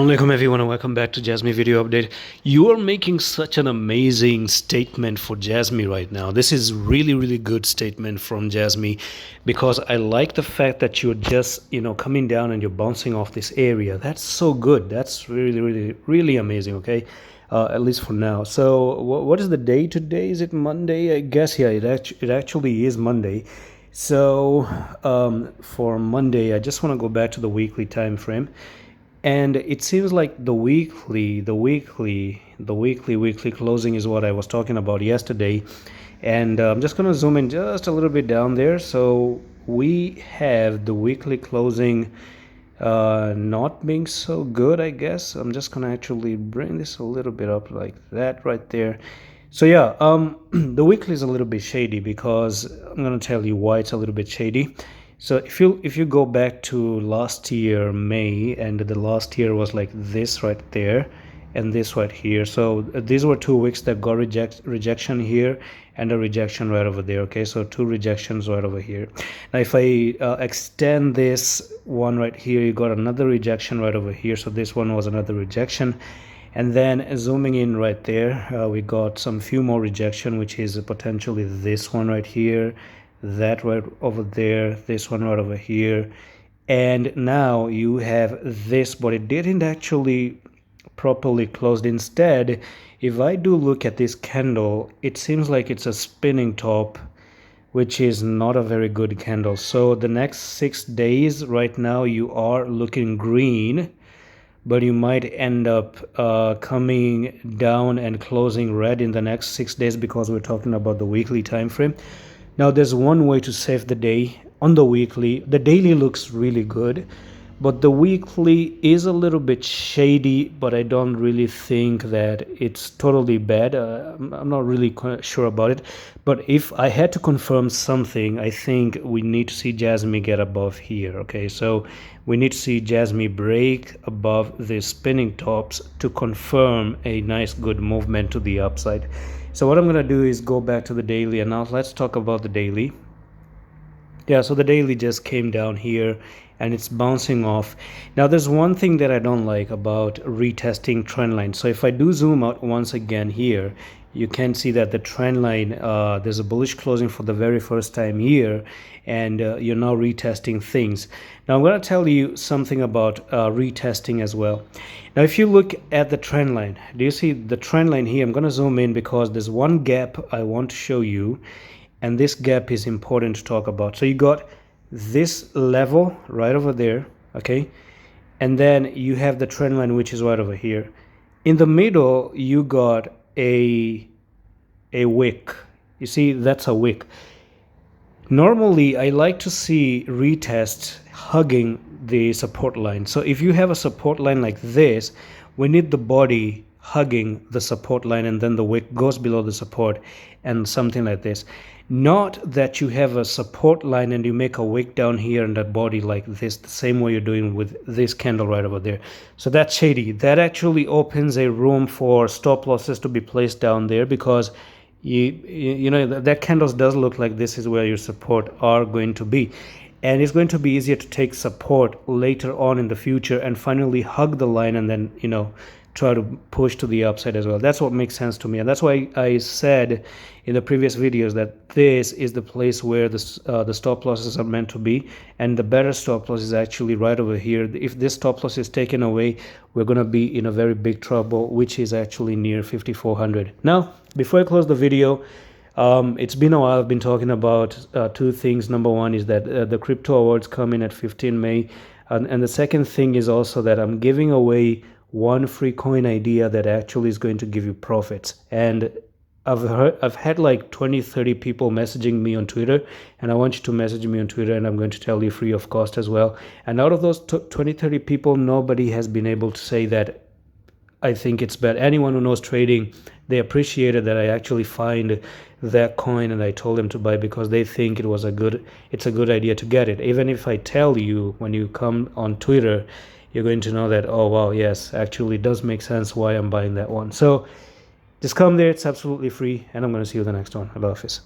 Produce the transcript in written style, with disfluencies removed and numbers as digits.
Assalamualaikum everyone and welcome back to Jasmy video update. You are making such an amazing statement for Jasmy right now. This is really good statement from Jasmy because I like the fact that you're just coming down and you're bouncing off this area. That's so good. That's really amazing. Okay, at least for now. So what is the day today? Is it Monday? I guess yeah, it actually is Monday. So for Monday I just want to go back to the weekly time frame. And it seems like the weekly closing is what I was talking about yesterday. And I'm just going to zoom in just a little bit down there. So we have the weekly closing not being so good, I guess. I'm just going to actually bring this a little bit up like that right there. So yeah, the weekly is a little bit shady because I'm going to tell you why it's a little bit shady. So if you go back to last year May, and the last year was like this right there and this right here. So these were 2 weeks that got rejection here and a rejection right over there. Okay, so 2 rejections right over here. Now if I extend this one right here, you got another rejection right over here. So this one was another rejection. And then zooming in right there, we got some few more rejection, which is potentially this one right here, that right over there, this one right over here. And now you have this, but it didn't actually properly closed. Instead, if I do look at this candle, it seems like it's a spinning top, which is not a very good candle. So the next 6 days right now you are looking green, but you might end up coming down and closing red in the next 6 days because we're talking about the weekly time frame. Now there's one way to save the day on the weekly. The daily looks really good, but the weekly is a little bit shady, but I don't really think that it's totally bad. I'm not really quite sure about it, but if I had to confirm something, I think we need to see Jasmy get above here. Okay, so we need to see Jasmy break above the spinning tops to confirm a nice good movement to the upside. So what I'm going to do is go back to the daily, and now let's talk about the daily. Yeah, so the daily just came down here and it's bouncing off. Now there's one thing that I don't like about retesting trend line. So if I do zoom out once again here, you can see that the trend line, there's a bullish closing for the very first time here, and you're now retesting things. Now I'm going to tell you something about retesting as well. Now if you look at the trend line, do you see the trend line here? I'm going to zoom in because there's one gap I want to show you, and this gap is important to talk about. So you got this level right over there, okay, and then you have the trend line, which is right over here. In the middle you got a wick. You see, that's a wick. Normally I like to see retests hugging the support line. So if you have a support line like this, we need the body hugging the support line, and then the wick goes below the support and something like this. Not that you have a support line and you make a wick down here and that body like this, the same way you're doing with this candle right over there. So that's shady. That actually opens a room for stop losses to be placed down there, because you know that candles does look like this is where your support are going to be, and it's going to be easier to take support later on in the future and finally hug the line and then try to push to the upside as well. That's what makes sense to me, and that's why I said in the previous videos that this is the place where the stop losses are meant to be, and the better stop loss is actually right over here. If this stop loss is taken away, we're going to be in a very big trouble, which is actually near 5400. Now before I close the video, it's been a while. I've been talking about 2 things. Number one is that the crypto awards come in at 15 May, and the second thing is also that I'm giving away one free coin idea that actually is going to give you profits. And I've had like 20-30 people messaging me on Twitter, and I want you to message me on Twitter, and I'm going to tell you free of cost as well. And out of those 20-30 people, nobody has been able to say that I think it's bad. Anyone who knows trading, they appreciated that I actually find that coin and I told them to buy, because they think it's a good idea to get it. Even if I tell you when you come on Twitter, you're going to know that, oh wow, yes, actually it does make sense why I'm buying that one. So just come there, it's absolutely free, and I'm going to see you in the next one. Allah Hafiz.